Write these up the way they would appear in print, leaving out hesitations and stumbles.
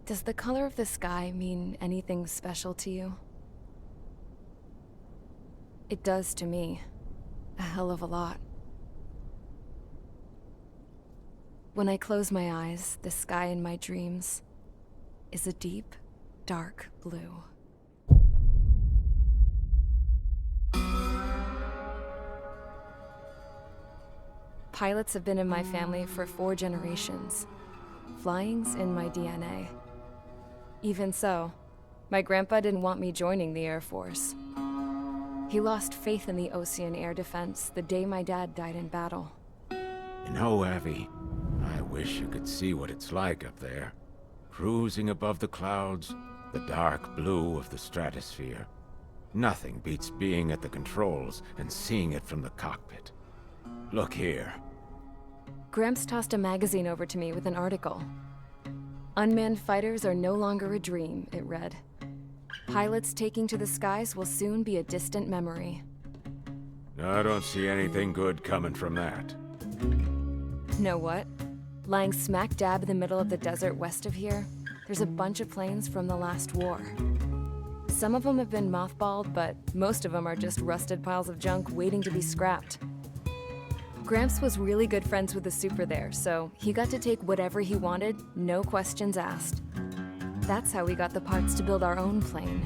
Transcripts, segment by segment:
Does the color of the sky mean anything special to you? It does to me. A hell of a lot. When I close my eyes, the sky in my dreams is a deep, dark blue. Pilots have been in my family for 4 generations. Flying's in my DNA. Even so, my grandpa didn't want me joining the Air Force. He lost faith in the Ocean Air Defense the day my dad died in battle. You know, Abby, I wish you could see what it's like up there. Cruising above the clouds, the dark blue of the stratosphere. Nothing beats being at the controls and seeing it from the cockpit. Look here. Gramps tossed a magazine over to me with an article. Unmanned fighters are no longer a dream, it read. Pilots taking to the skies will soon be a distant memory. I don't see anything good coming from that. Know what? Lying smack dab in the middle of the desert west of here, there's a bunch of planes from the last war. Some of them have been mothballed, but most of them are just rusted piles of junk waiting to be scrapped. Gramps was really good friends with the super there, so he got to take whatever he wanted, no questions asked. That's how we got the parts to build our own plane.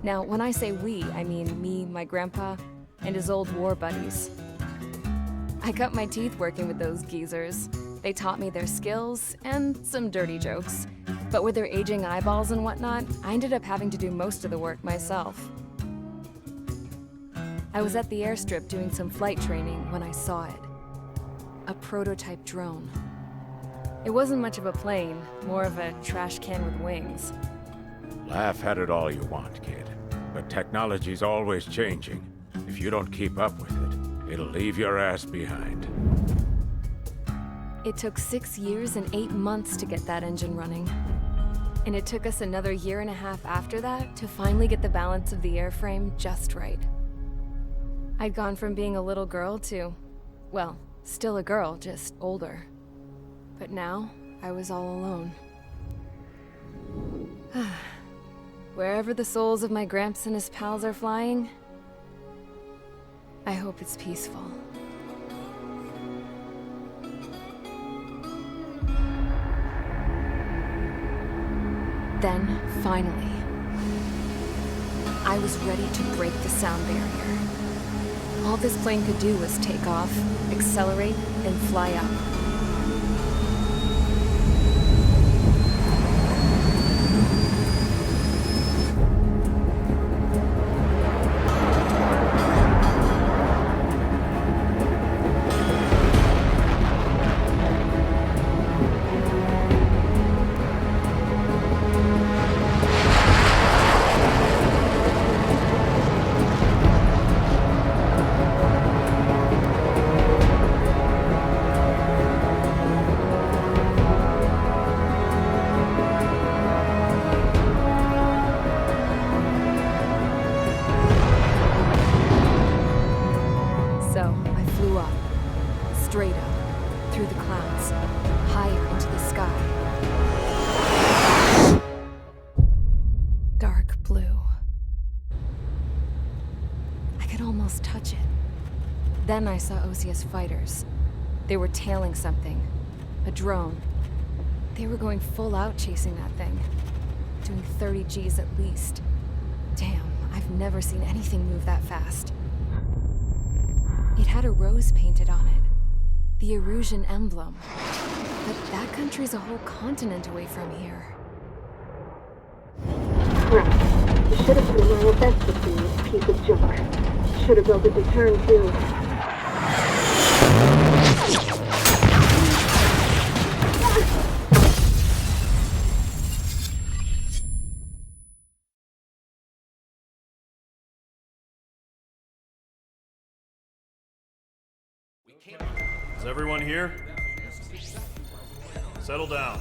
Now, when I say we, I mean me, my grandpa, and his old war buddies. I cut my teeth working with those geezers. They taught me their skills, and some dirty jokes. But with their aging eyeballs and whatnot, I ended up having to do most of the work myself. I was at the airstrip doing some flight training when I saw it. A prototype drone. It wasn't much of a plane, more of a trash can with wings. Laugh at it all you want, kid. But technology's always changing. If you don't keep up with it, it'll leave your ass behind. It took 6 years and 8 months to get that engine running. And it took us another 1.5 years after that to finally get the balance of the airframe just right. I'd gone from being a little girl to, well, still a girl, just older. But now, I was all alone. Wherever the souls of my Gramps and his pals are flying, I hope it's peaceful. Then, finally, I was ready to break the sound barrier. All this plane could do was take off, accelerate, and fly up. So, I flew up, straight up, through the clouds, higher into the sky. Dark blue. I could almost touch it. Then I saw Osius fighters. They were tailing something. A drone. They were going full out chasing that thing. Doing 30 Gs at least. Damn, I've never seen anything move that fast. It had a rose painted on it. The Erusian emblem. But that country's a whole continent away from here. Crap. You should have put in my best with this piece of junk. Should have built a deterrent too. Is everyone here? Settle down.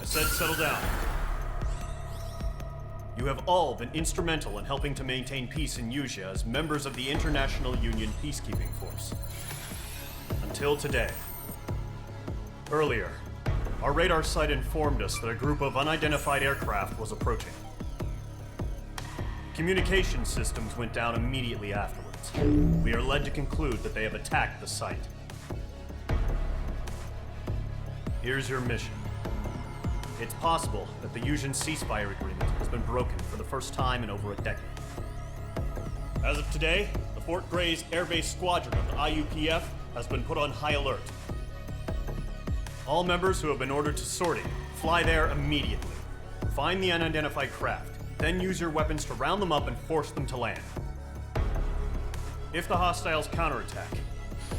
I said settle down. You have all been instrumental in helping to maintain peace in Usea as members of the International Union Peacekeeping Force. Until today. Earlier, Our radar site informed us that a group of unidentified aircraft was approaching. Communication systems went down immediately afterwards. We are led to conclude that they have attacked the site. Here's your mission. It's possible that the Yuuzhan ceasefire agreement has been broken for the first time in over a decade. As of today, the Fort Grays Air Base Squadron of the IUPF has been put on high alert. All members who have been ordered to sortie, fly there immediately. Find the unidentified craft, then use your weapons to round them up and force them to land. If the hostiles counterattack,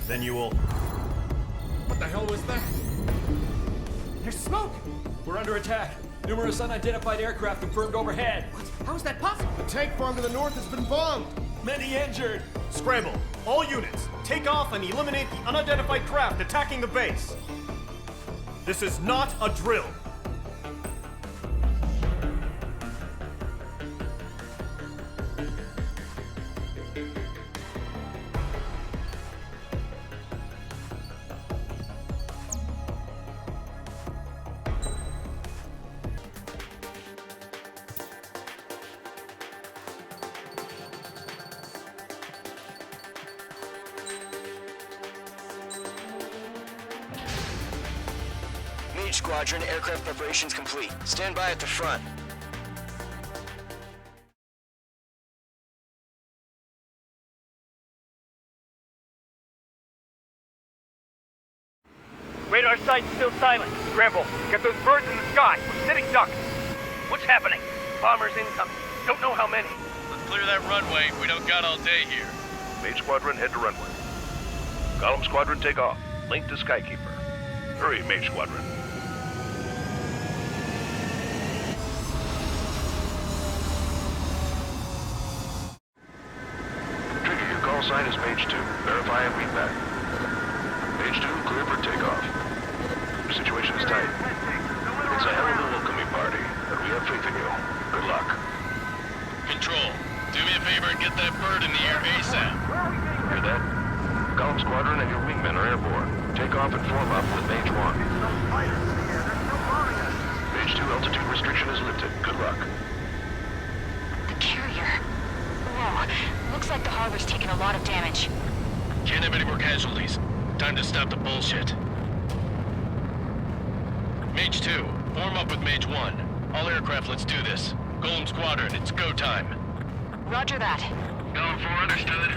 then you will... What the hell was that? There's smoke! We're under attack. Numerous unidentified aircraft confirmed overhead. What? How is that possible? The tank farm to the north has been bombed. Many injured. Scramble! All units, take off and eliminate the unidentified craft attacking the base! This is not a drill! Squadron, aircraft preparations complete. Stand by at the front. Radar site's still silent. Scramble. Get those birds in the sky. We're sitting ducks. What's happening? Bombers incoming. Don't know how many. Let's clear that runway. We don't got all day here. Mage Squadron, head to runway. Column Squadron, take off. Link to Skykeeper. Hurry, Mage Squadron. Trigger, your call sign is Mage 2. Verify and read back. Mage 2, clear for takeoff. Your situation is tight. It's a hell of a welcoming party, but we have faith in you. Good luck. Control, do me a favor and get that bird in the air ASAP. Hear that? Column Squadron and your wingmen are airborne. Take off and form up with Mage 1. Mage 2, altitude restriction is lifted. Good luck. The carrier. Whoa. Looks like the harbor's taken a lot of damage. Can't have any more casualties. Time to stop the bullshit. Mage 2, form up with Mage 1. All aircraft, let's do this. Golem Squadron, it's go time. Roger that. Going for understood.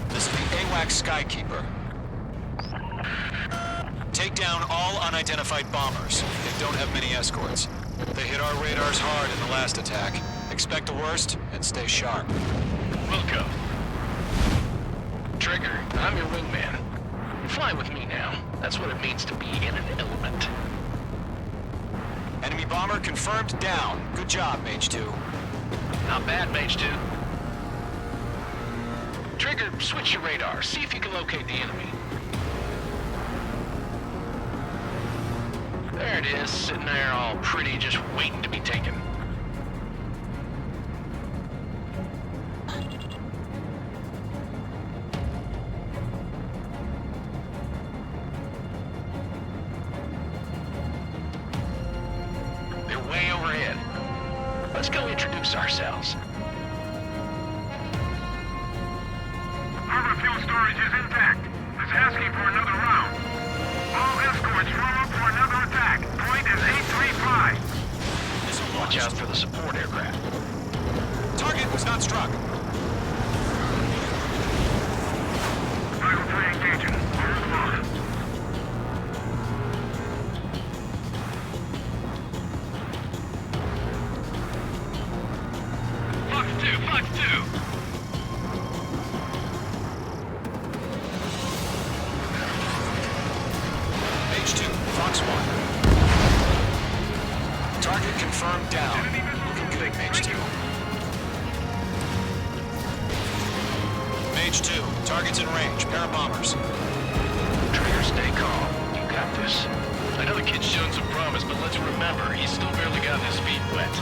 This is the AWACS Skykeeper. Take down all unidentified bombers. They don't have many escorts. They hit our radars hard in the last attack. Expect the worst and stay sharp. Wilco. Trigger, I'm your wingman. Fly with me now. That's what it means to be in an element. Enemy bomber confirmed down. Good job, Mage 2. Not bad, Mage 2. Trigger, switch your radar. See if you can locate the enemy. There it is, sitting there all pretty, just waiting to be taken. They're way overhead. Let's go introduce ourselves. Harbor fuel storage is intact. It's asking for another round. All escorts roll up for another attack. Point is 835. Watch out for the support aircraft. Target was not struck. Final 3 engaging. Hold them on. Fox 2, Fox 2! Mage 2, Fox 1. Target confirmed down. Looking good, Mage 2. Mage 2, target's in range. Pair of bombers. Trigger, stay calm. You got this. I know the kid's shown some promise, but let's remember, he's still barely got his feet wet.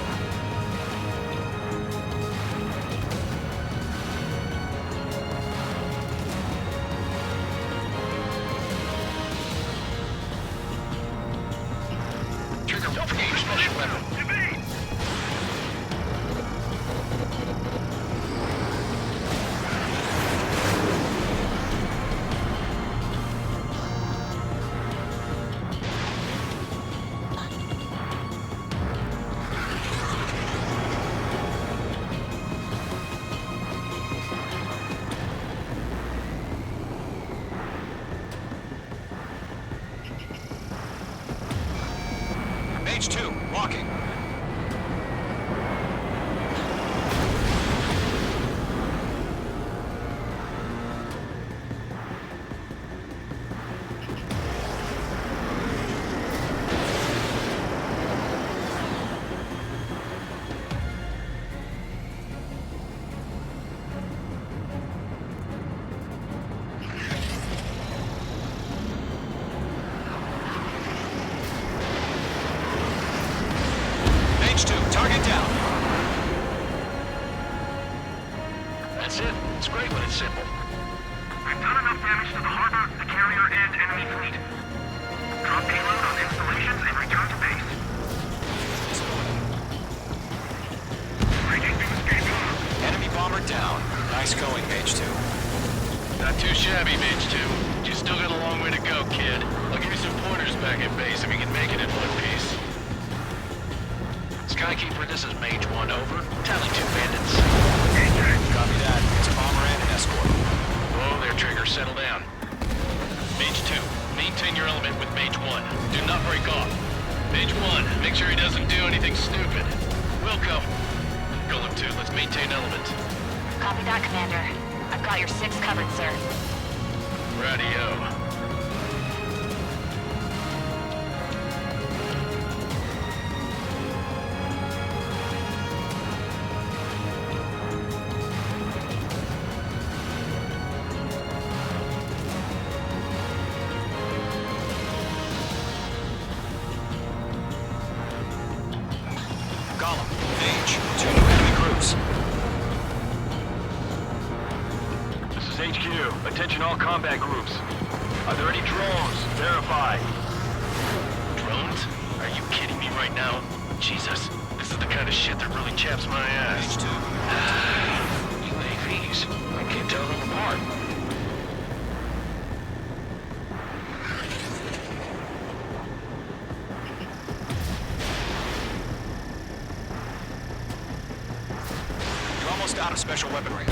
Mage 2, walking. Mage 2, target down. That's it. It's great when it's simple. We've done enough damage to the harbor, the carrier, and enemy fleet. Drop payload on installations and return to base. Breaking through escape log. Enemy bomber down. Nice going, Mage 2. Not too shabby, Mage 2. You still got a long way to go, kid. I'll give you some pointers back at base if you can make it in one piece. Skykeeper, this is Mage 1, over. Tally 2 bandits. Copy that. It's a bomber and an escort. Whoa there, Trigger. Settle down. Mage 2, maintain your element with Mage 1. Do not break off. Mage 1, make sure he doesn't do anything stupid. Wilco. Golem 2, let's maintain element. Copy that, Commander. I've got your 6 covered, sir. Radio. Column, Mage, 2 enemy crews. This is HQ. Attention all combat groups. Are there any drones? Verify. Drones? Are you kidding me right now? Jesus, this is the kind of shit that really chaps my ass. Mage 2. UAVs. I can't tell them apart. You're almost out of special weaponry.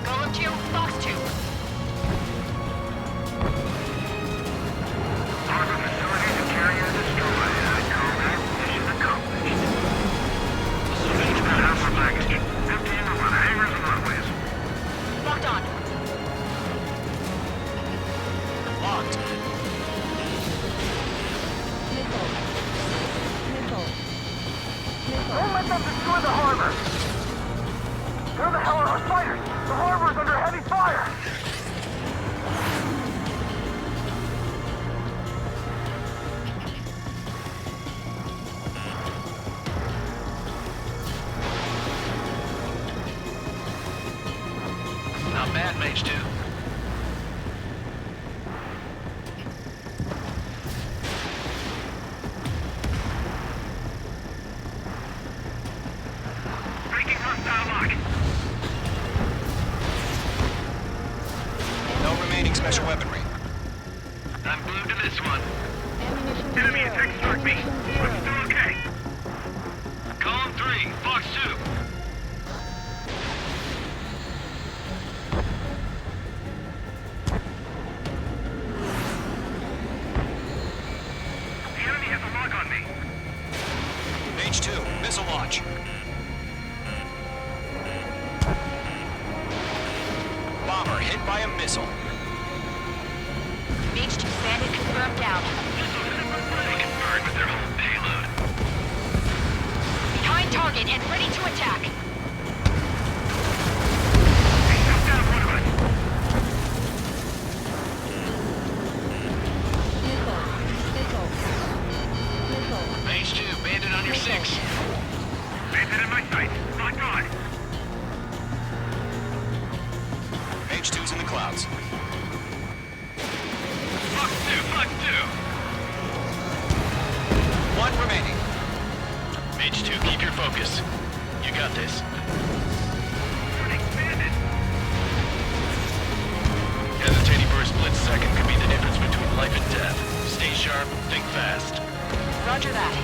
Golem 2, Fox 2. Harbor facilities and carrier destroyed. I call that mission accomplished. Engage that harbor package. Empty into the hangars and runways. Locked on. Locked. Don't let them destroy the harbor! Where the hell are our fighters? The harbor's under heavy fire! Not bad, Mage 2. Breaking hostile lock! No remaining special weaponry. I'm glued to this one. Enemy attack struck me. I'm still okay. Column 3, Fox 2. The launch. Bomber hit by a missile. Mage 2 bandit confirmed down. Confirmed with their whole payload. Behind target and ready to attack. They took down one of us. Mage 2, bandit on your 6. Bandit in my sight. Locked on. Mage 2's in the clouds. Fox 2, Fox 2. One remaining. Mage 2, keep your focus. You got this. Warning, bandit. Hesitating for a split second could be the difference between life and death. Stay sharp, think fast. Roger that.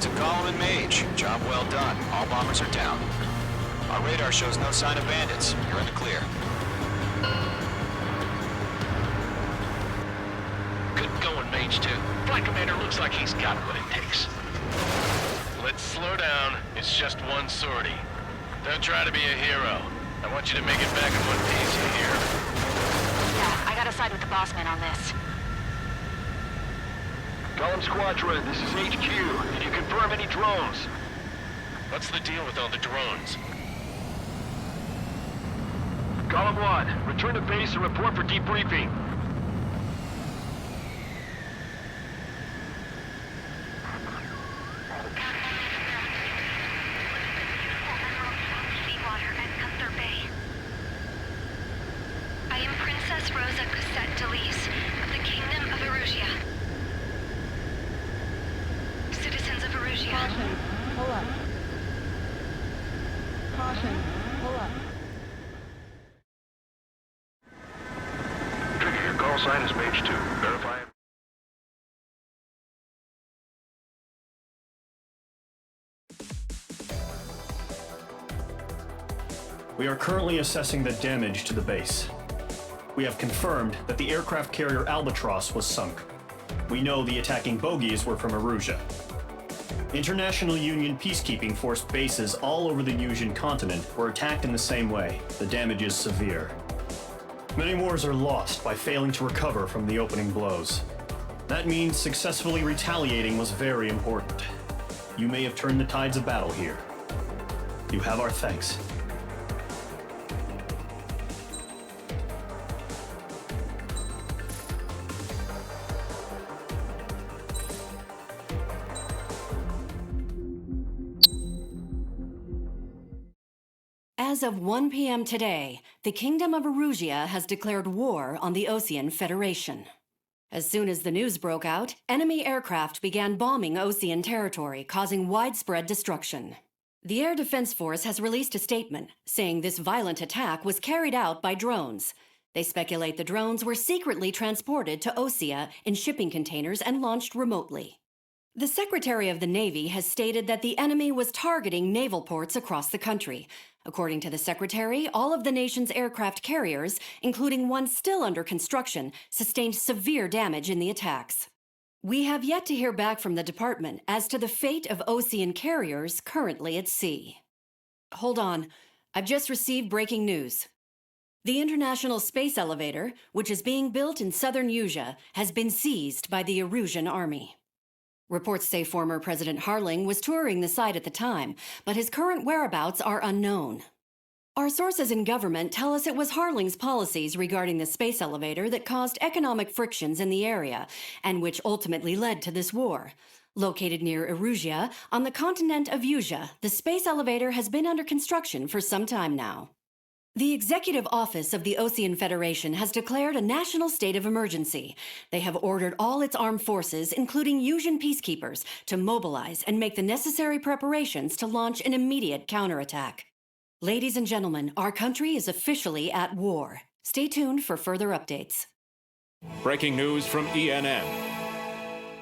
To Golem and Mage, job well done. All bombers are down. Our radar shows no sign of bandits. You're in the clear. Good going, Mage 2. Flight Commander looks like he's got what it takes. Let's slow down. It's just one sortie. Don't try to be a hero. I want you to make it back in one piece, you hear? Yeah, I gotta side with the boss man on this. Golem Squadron, this is HQ. Can you confirm any drones? What's the deal with all the drones? Golem 1, return to base and report for debriefing. I am Princess Rosa Cosette Delise of the Kingdom of Erusia. Citizens of Erusia. Caution. Pull up. Caution. Pull up. Trigger, your call sign is Mage 2. Verify it. We are currently assessing the damage to the base. We have confirmed that the aircraft carrier Albatross was sunk. We know the attacking bogies were from Erusia. International Union peacekeeping force bases all over the Yusian continent were attacked in the same way. The damage is severe. Many wars are lost by failing to recover from the opening blows. That means successfully retaliating was very important. You may have turned the tides of battle here. You have our thanks. As of 1 p.m. today, the Kingdom of Erusia has declared war on the Osean Federation. As soon as the news broke out, enemy aircraft began bombing Osean territory, causing widespread destruction. The Air Defense Force has released a statement saying this violent attack was carried out by drones. They speculate the drones were secretly transported to Osea in shipping containers and launched remotely. The Secretary of the Navy has stated that the enemy was targeting naval ports across the country. According to the Secretary, all of the nation's aircraft carriers, including one still under construction, sustained severe damage in the attacks. We have yet to hear back from the department as to the fate of Osean carriers currently at sea. Hold on, I've just received breaking news. The International Space Elevator, which is being built in southern Yusia, has been seized by the Erusian army. Reports say former President Harling was touring the site at the time, but his current whereabouts are unknown. Our sources in government tell us it was Harling's policies regarding the space elevator that caused economic frictions in the area, and which ultimately led to this war. Located near Erusia, on the continent of Yusia, the space elevator has been under construction for some time now. The Executive Office of the Osean Federation has declared a national state of emergency. They have ordered all its armed forces, including Yusian peacekeepers, to mobilize and make the necessary preparations to launch an immediate counterattack. Ladies and gentlemen, our country is officially at war. Stay tuned for further updates. Breaking news from ENN.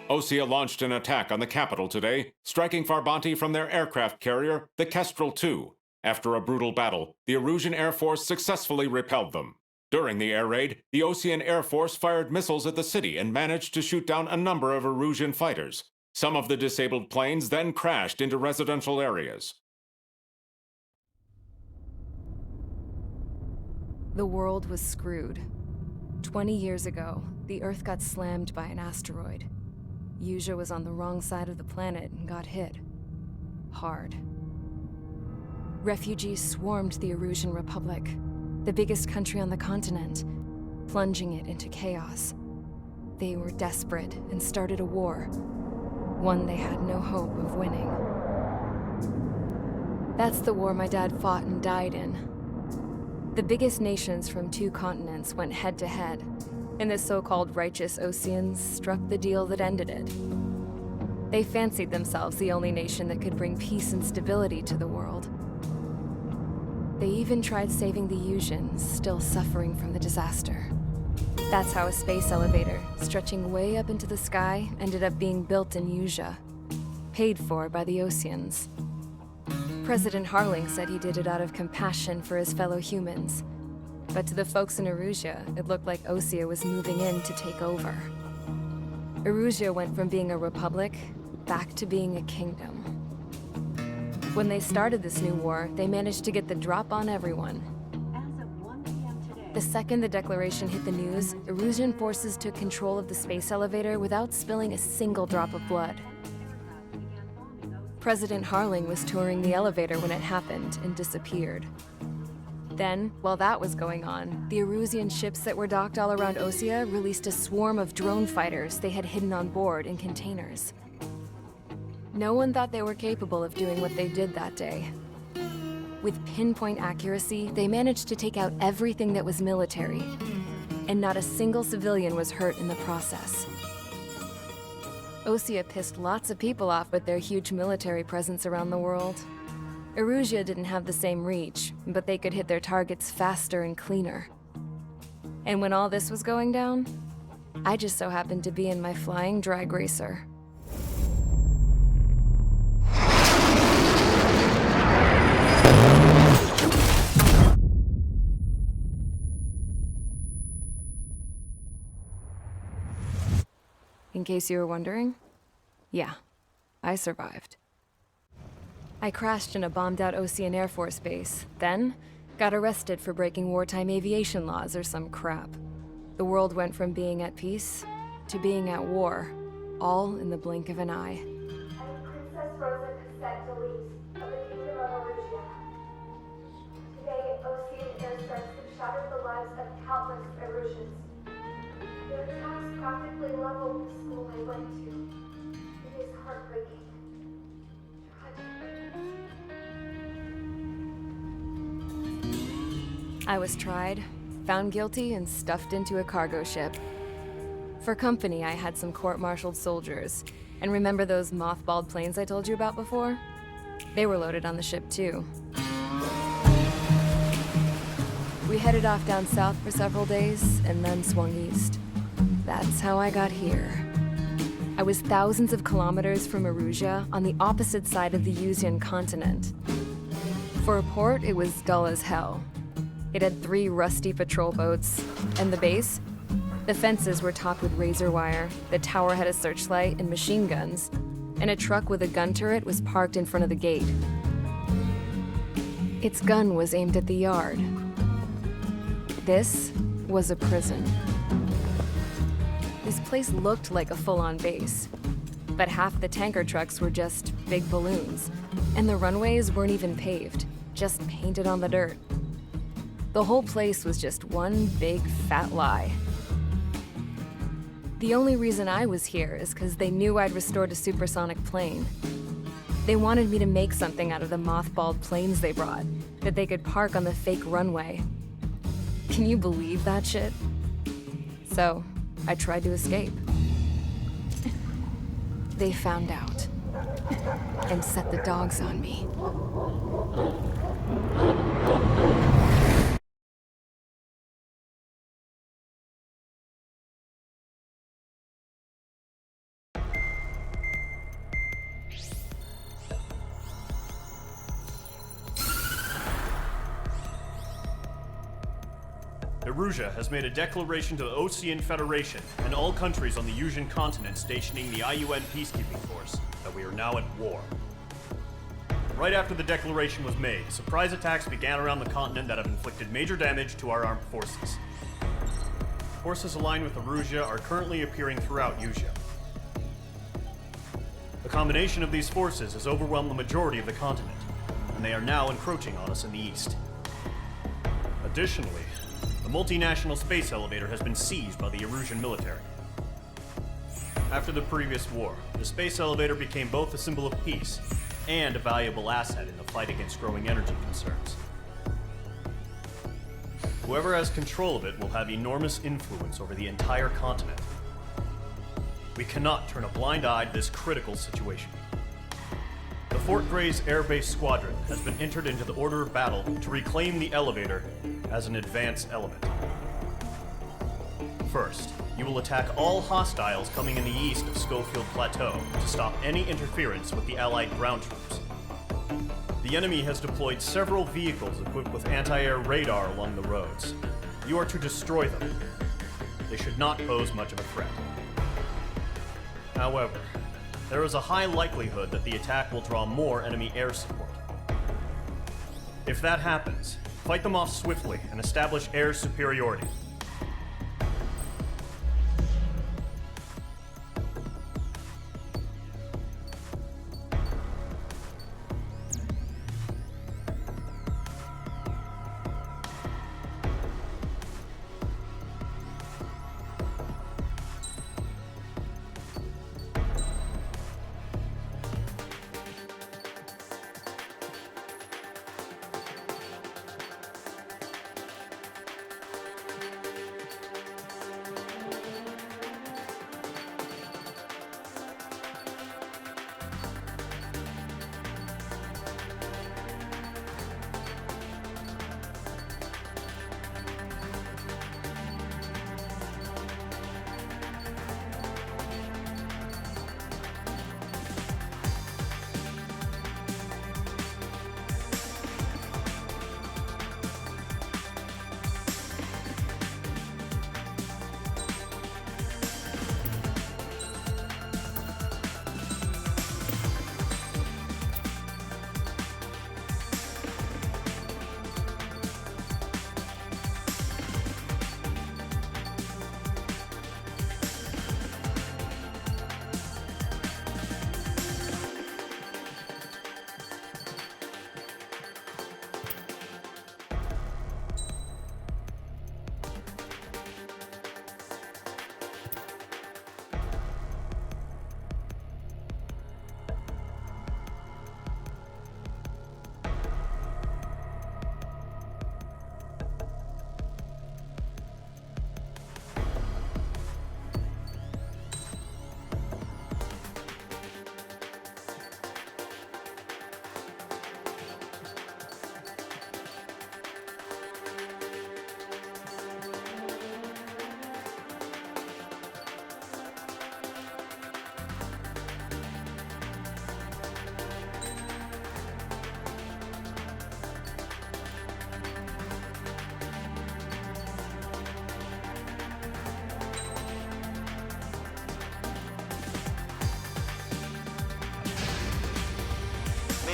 Osea launched an attack on the capital today, striking Farbanti from their aircraft carrier, the Kestrel II. After a brutal battle, the Erusian Air Force successfully repelled them. During the air raid, the Osean Air Force fired missiles at the city and managed to shoot down a number of Erusian fighters. Some of the disabled planes then crashed into residential areas. The world was screwed. 20 years ago, the Earth got slammed by an asteroid. Usha was on the wrong side of the planet and got hit. Hard. Refugees swarmed the Erusian Republic, the biggest country on the continent, plunging it into chaos. They were desperate and started a war, one they had no hope of winning. That's the war my dad fought and died in. The biggest nations from 2 continents went head-to-head, and the so-called righteous Oseans struck the deal that ended it. They fancied themselves the only nation that could bring peace and stability to the world. They even tried saving the Usians, still suffering from the disaster. That's how a space elevator, stretching way up into the sky, ended up being built in Usha, paid for by the Oseans. President Harling said he did it out of compassion for his fellow humans. But to the folks in Erusia, it looked like Osea was moving in to take over. Erusia went from being a republic back to being a kingdom. When they started this new war, they managed to get the drop on everyone. The second the declaration hit the news, Erusian forces took control of the space elevator without spilling a single drop of blood. President Harling was touring the elevator when it happened and disappeared. Then, while that was going on, the Erusian ships that were docked all around Osea released a swarm of drone fighters they had hidden on board in containers. No one thought they were capable of doing what they did that day. With pinpoint accuracy, they managed to take out everything that was military, and not a single civilian was hurt in the process. Osea pissed lots of people off with their huge military presence around the world. Erusia didn't have the same reach, but they could hit their targets faster and cleaner. And when all this was going down, I just so happened to be in my flying drag racer. In case you were wondering, yeah, I survived. I crashed in a bombed-out Osean Air Force base, then got arrested for breaking wartime aviation laws or some crap. The world went from being at peace to being at war, all in the blink of an eye. Princess Rosa Cassette Delete of the Kingdom of Erusia. Today, Osean airstrikes have shattered the lives of countless Erusians. Their attacks practically leveled the school I went to. It is heartbreaking. I was tried, found guilty, and stuffed into a cargo ship. For company, I had some court-martialed soldiers. And remember those mothballed planes I told you about before? They were loaded on the ship, too. We headed off down south for several days, and then swung east. That's how I got here. I was thousands of kilometers from Erusia, on the opposite side of the Usian continent. For a port, it was dull as hell. It had 3 rusty patrol boats, and the base? The fences were topped with razor wire, the tower had a searchlight and machine guns, and a truck with a gun turret was parked in front of the gate. Its gun was aimed at the yard. This was a prison. This place looked like a full-on base, but half the tanker trucks were just big balloons, and the runways weren't even paved, just painted on the dirt. The whole place was just one big fat lie. The only reason I was here is because they knew I'd restored a supersonic plane. They wanted me to make something out of the mothballed planes they brought, that they could park on the fake runway. Can you believe that shit? So, I tried to escape. They found out, and set the dogs on me. Erusia has made a declaration to the Ocean Federation and all countries on the Yusian continent stationing the IUN peacekeeping force that we are now at war. Right after the declaration was made, surprise attacks began around the continent that have inflicted major damage to our armed forces. Forces aligned with Erusia are currently appearing throughout Yusia. The combination of these forces has overwhelmed the majority of the continent, and they are now encroaching on us in the east. Additionally, the multinational space elevator has been seized by the Erusian military. After the previous war, the space elevator became both a symbol of peace and a valuable asset in the fight against growing energy concerns. Whoever has control of it will have enormous influence over the entire continent. We cannot turn a blind eye to this critical situation. The Fort Gray's Air Base Squadron has been entered into the order of battle to reclaim the elevator as an advance element. First, you will attack all hostiles coming in the east of Schofield Plateau to stop any interference with the Allied ground troops. The enemy has deployed several vehicles equipped with anti-air radar along the roads. You are to destroy them. They should not pose much of a threat. However, there is a high likelihood that the attack will draw more enemy air support. If that happens, fight them off swiftly and establish air superiority.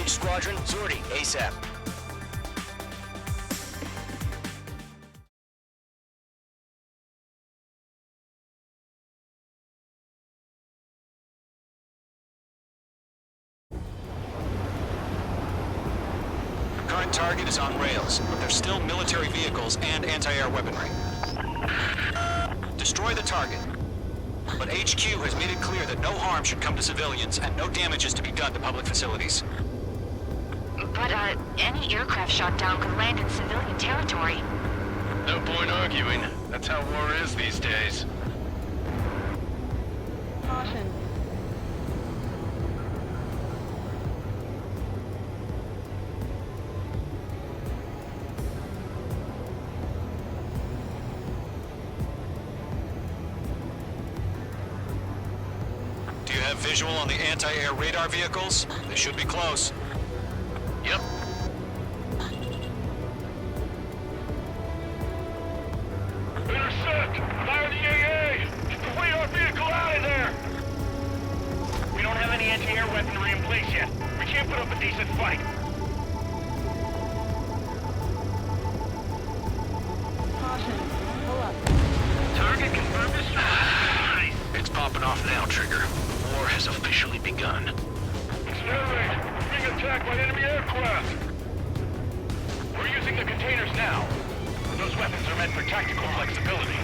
Squadron, sortie, ASAP. Current target is on rails, but there's still military vehicles and anti-air weaponry. Destroy the target. But HQ has made it clear that no harm should come to civilians and no damage is to be done to public facilities. But, any aircraft shot down could land in civilian territory. No point arguing. That's how war is these days. Caution. Do you have visual on the anti-air radar vehicles? They should be close. Yep. put up a decent fight. Caution. Pull up. Target confirmed destroyed. It's popping off now, Trigger. War has officially begun. Accelerate! We're being attacked by enemy aircraft! We're using the containers now. Those weapons are meant for tactical flexibility.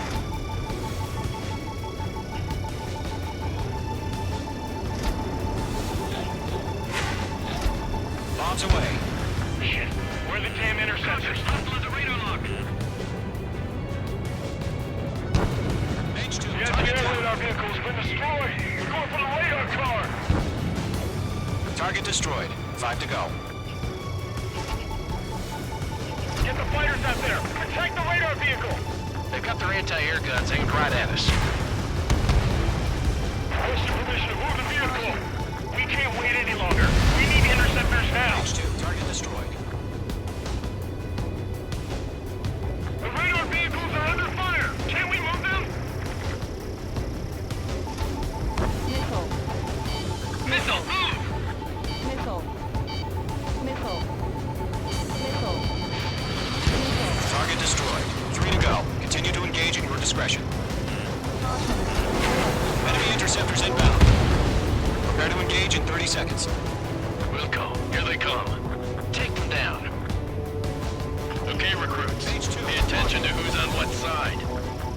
Bombs away. Shit. Where are the damn interceptors? Hostile at the radar lock. Mage 2, The target anti-air down. radar vehicle's been destroyed. We're going for the radar car. Target destroyed. 5 to go. Get the fighters out there. Protect the radar vehicle. They've got their anti-air guns aimed right at us. Request permission to move the vehicle. We can't wait any longer. We need interceptors now. Mage 2, target destroyed. The radar vehicles are under fire. Can we move them? Missile. Missile, move! Missile. Missile. Missile. Target destroyed. 3 to go. Continue to engage at your discretion. Enemy interceptors inbound. Prepare to engage in 30 seconds. Wilco, here they come. Take them down. Okay, recruits. Pay attention to who's on what side.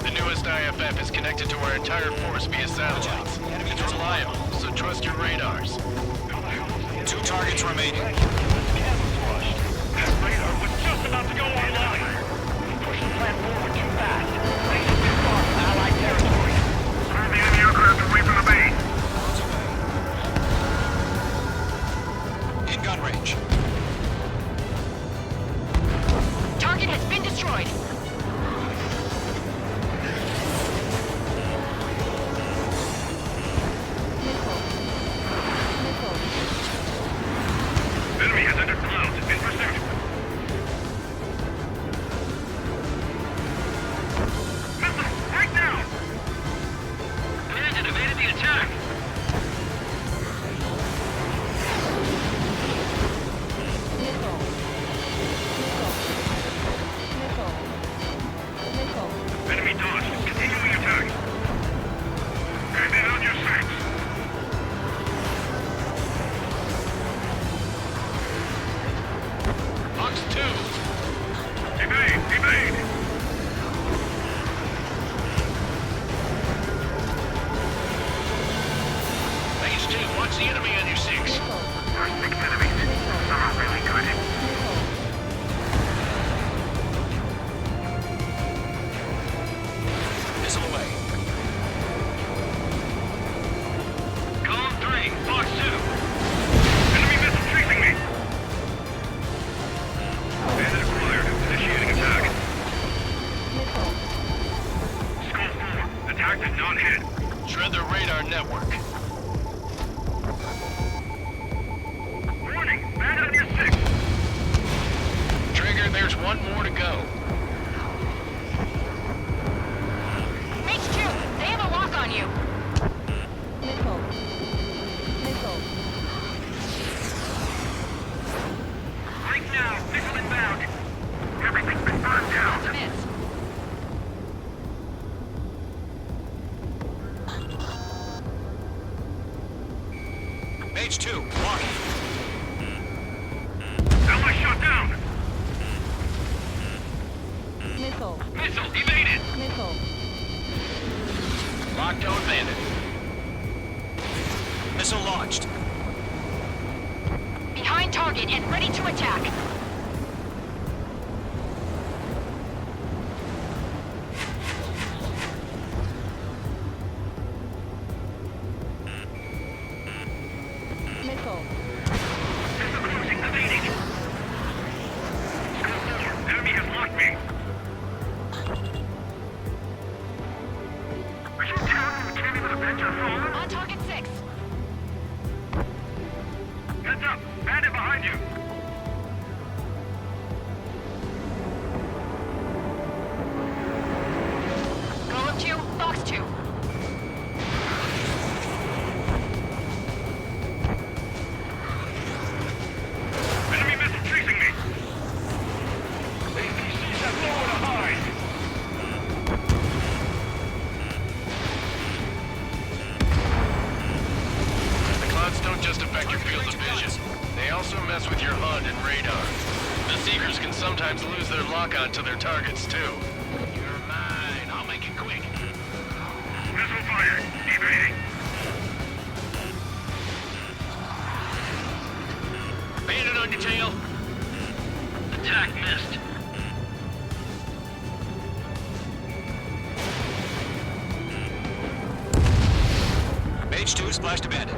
The newest IFF is connected to our entire force via satellites. It's reliable, so trust your radars. 2 targets remaining. Camouflaged. That radar was just about to go online. We pushed the plan forward too fast. They should be crossed Allied territory. Move the enemy aircraft away from the base. In gun range. Target has been destroyed. Enemy has entered clouds in pursuit. Missile, right now! Bandit evaded the attack. Missile. Missile. Missile. Enemy dodged. Continuing attack. Bandit on your 6. Box 2. Evade! Evade! Mage 2, watch the enemy on your 6. Our 6 enemies. Some are really good. Missile away. Column 3, box 2. Enemy missile chasing me! Bandit acquired. Initiating attack. Skull 4. Attack did not hit. Shred their radar network. Warning! Bandit on your 6. Trigger, there's one more to go. Mage 2, they have a lock on you. Missile. Missile. Right now, missile inbound. Everything's been burned down. Miss. Mage 2, blocking. Ally shot down. Missile. Missile evaded. Missile. Locked on Bandit. Missile launched. Behind target and ready to attack. Missile. Missile cruising evading. Skull 4. Enemy has locked me. Are you telling me we can't even avenge our fallen? On target 6. Heads up! Bandit behind you! beyond in radar. The Seekers can sometimes lose their lock-on to their targets, too. You're mine. I'll make it quick. Missile fired. Evading. Bandit on your tail. Attack missed. Mage 2 splashed a bandit.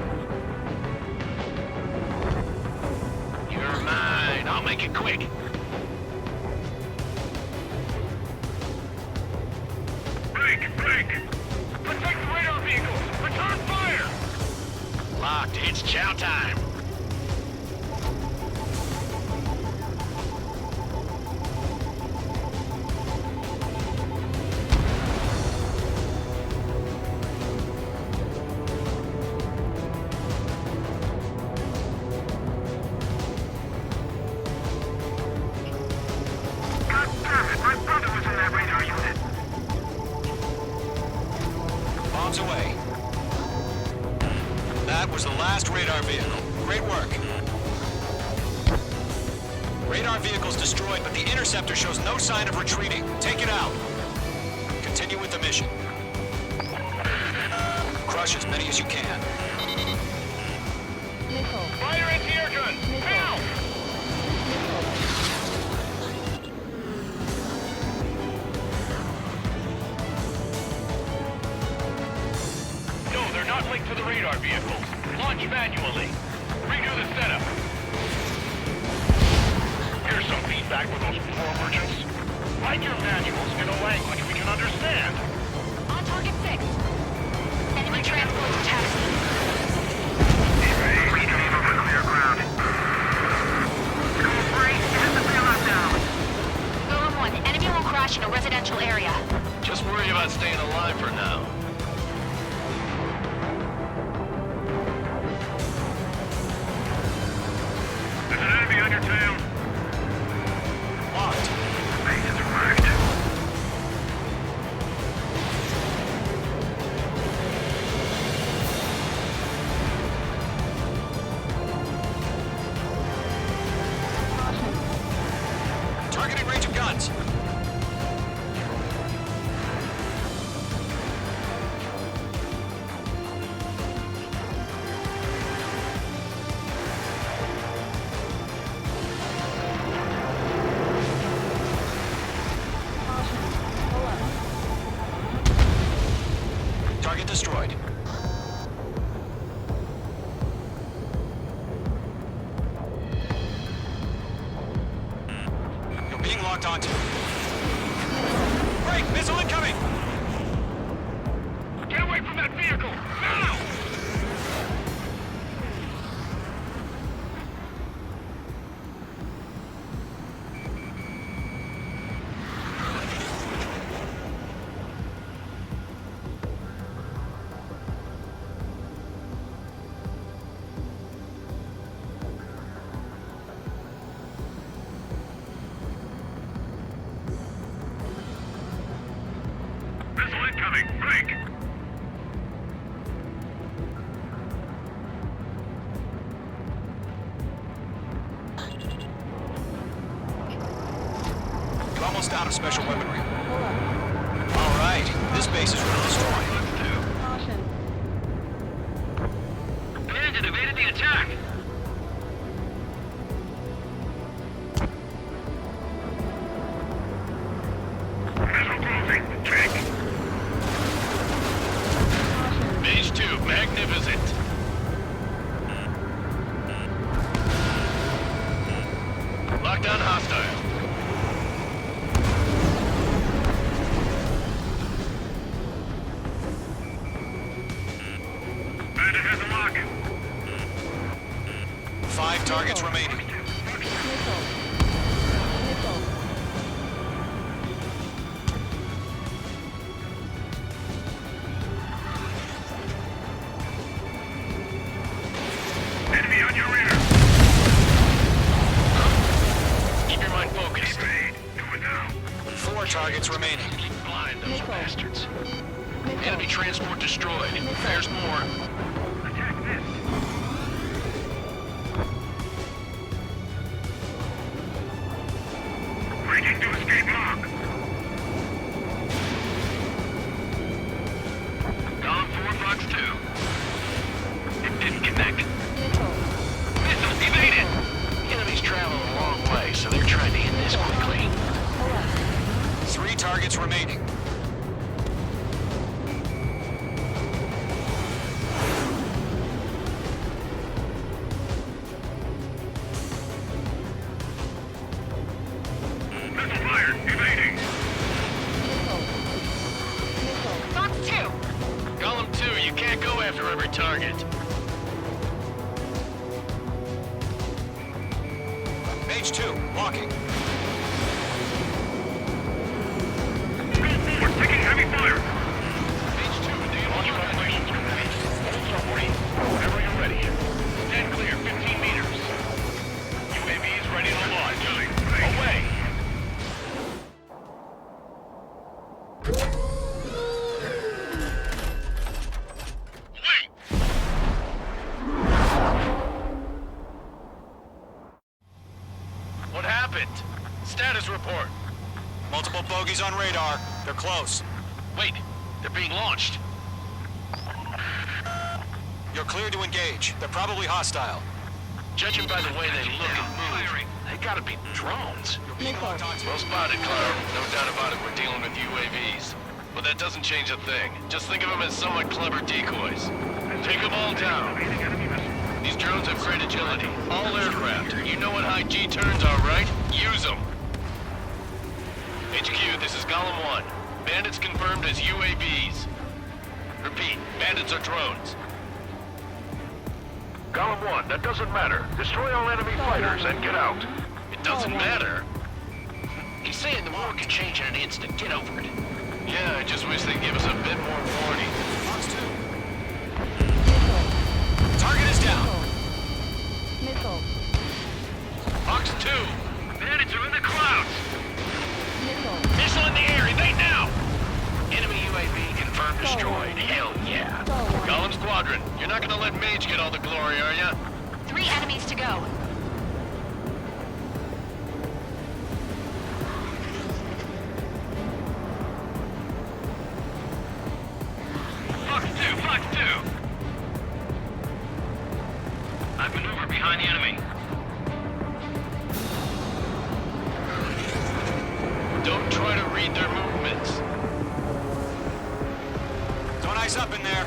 You're mine. I'll make it quick. Break! Protect the radar vehicles! Return fire! Locked. It's chow time. God damn it! My brother was in that radar unit! Bombs away. That was the last radar vehicle. Great work. Radar vehicle's destroyed, but the interceptor shows no sign of retreating. Take it out. Continue with the mission. Crush as many as you can. Fire anti-air gun! Now! No, they're not linked to the radar vehicles. Launch manually. Redo the setup. Here's some feedback for those poor merchants. Write your manuals in a language we can understand. On target 6. Enemy transport to taxi. We can move over clear ground. Code 3, hit the bailout down. Golem 1, enemy will crash in a residential area. Just worry about staying alive for now. There's an enemy on your tail. Locked. Base is wrecked. Targeting range of guns. Target destroyed. You're being locked onto. Break! Missile incoming! Get away from that vehicle! Now! Missile incoming. Break. You're almost out of special weaponry. All right, this base is really destroyed. Bandit evaded the attack! Missile closing. Break. Mage 2, magnificent. Lockdown hostile. Bandit has a lock. 5 targets remaining. Enemy on your rear. Keep your mind focused. Evade. Do it now. 4 targets remaining. Keep blind, those bastards. Enemy transport destroyed. There's more. Attack missed. Attempting to escape lock. Column 4, Fox 2. It didn't connect. Missile evaded! The enemy's traveling a long way, so they're trying to end this quickly. 3 targets remaining. Missile fired! Evading! Fox 2! Column 2, you can't go after every target. Mage 2, walking. Go forward! Taking heavy fire! Mage 2, do you launch operations complete? Whenever you're ready. Stand clear, 15 meters. UAVs ready to launch. Away! What happened? Status report. Multiple bogeys on radar. They're close. Wait, they're being launched. You're cleared to engage. They're probably hostile. Judging by the way they look and move, they gotta be drones. Well spotted, Cloud. No doubt about it, we're dealing with UAVs. But that doesn't change a thing. Just think of them as somewhat clever decoys. Take them all down. These drones have great agility. All aircraft. You know what high G turns are, right? Use them. HQ, this is Golem 1. Bandits confirmed as UAVs. Repeat, bandits are drones. Column 1, that doesn't matter. Destroy all enemy fighters and get out. It doesn't matter. He's saying the war could change in an instant. Get over it. Yeah, I just wish they'd give us a bit more warning. Fox 2. Target is down. Fox 2! Bandits are in the clouds! Missile in the air! Evade now! Enemy UAV confirmed destroyed. Hell yeah. Golem Squadron, you're not gonna let Mage get all the glory, are ya? 3 enemies to go. Fox 2, Fox 2! I've maneuvered behind the enemy. Don't try to read their movements. Don't ice up in there.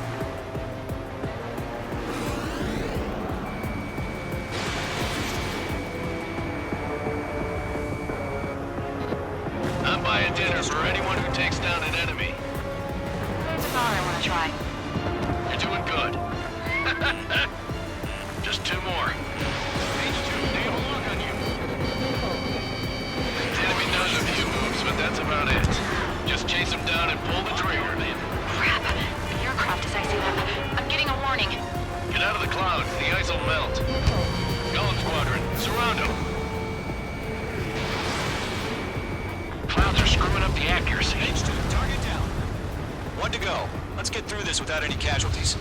I'm buying dinner for anyone who takes down an enemy. There's a bar I want to try. You're doing good. Just 2 more. H2, they have a lock on you. The enemy knows a few moves, but that's about it. Just chase them down and pull the trigger, man. Crap. The aircraft is icing up. I'm getting a warning. Get out of the clouds. The ice will melt. Golem Squadron, surround them. Clouds are screwing up the accuracy. Mage 2, target down. 1 to go. Let's get through this without any casualties.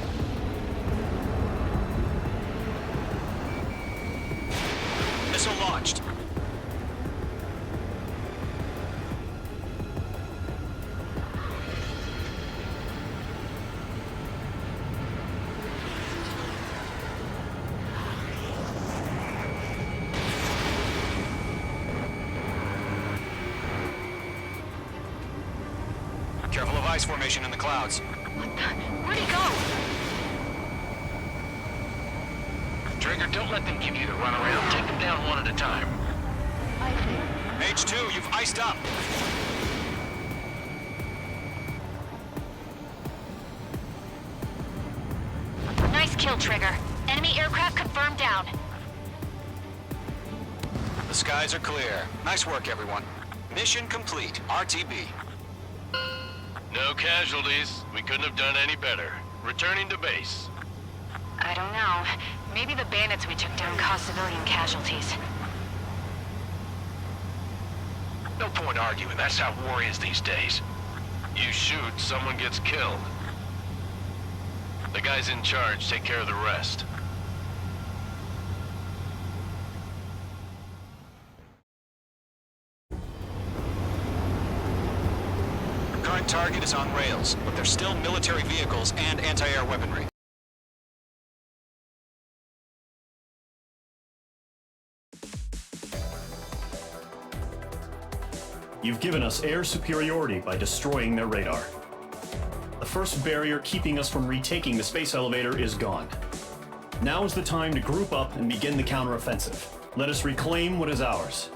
Missile launched. Careful of ice formation in the clouds. Where'd he go? Trigger, don't let them give you the runaround. Take them down one at a time. Mage 2, you've iced up. Nice kill, Trigger. Enemy aircraft confirmed down. The skies are clear. Nice work, everyone. Mission complete. RTB. No casualties. We couldn't have done any better. Returning to base. I don't know. Maybe the bandits we took down caused civilian casualties. No point arguing. That's how war is these days. You shoot, someone gets killed. The guys in charge take care of the rest. target is on rails, but there's still military vehicles and anti-air weaponry. You've given us air superiority by destroying their radar. The first barrier keeping us from retaking the space elevator is gone. Now is the time to group up and begin the counteroffensive. Let us reclaim what is ours.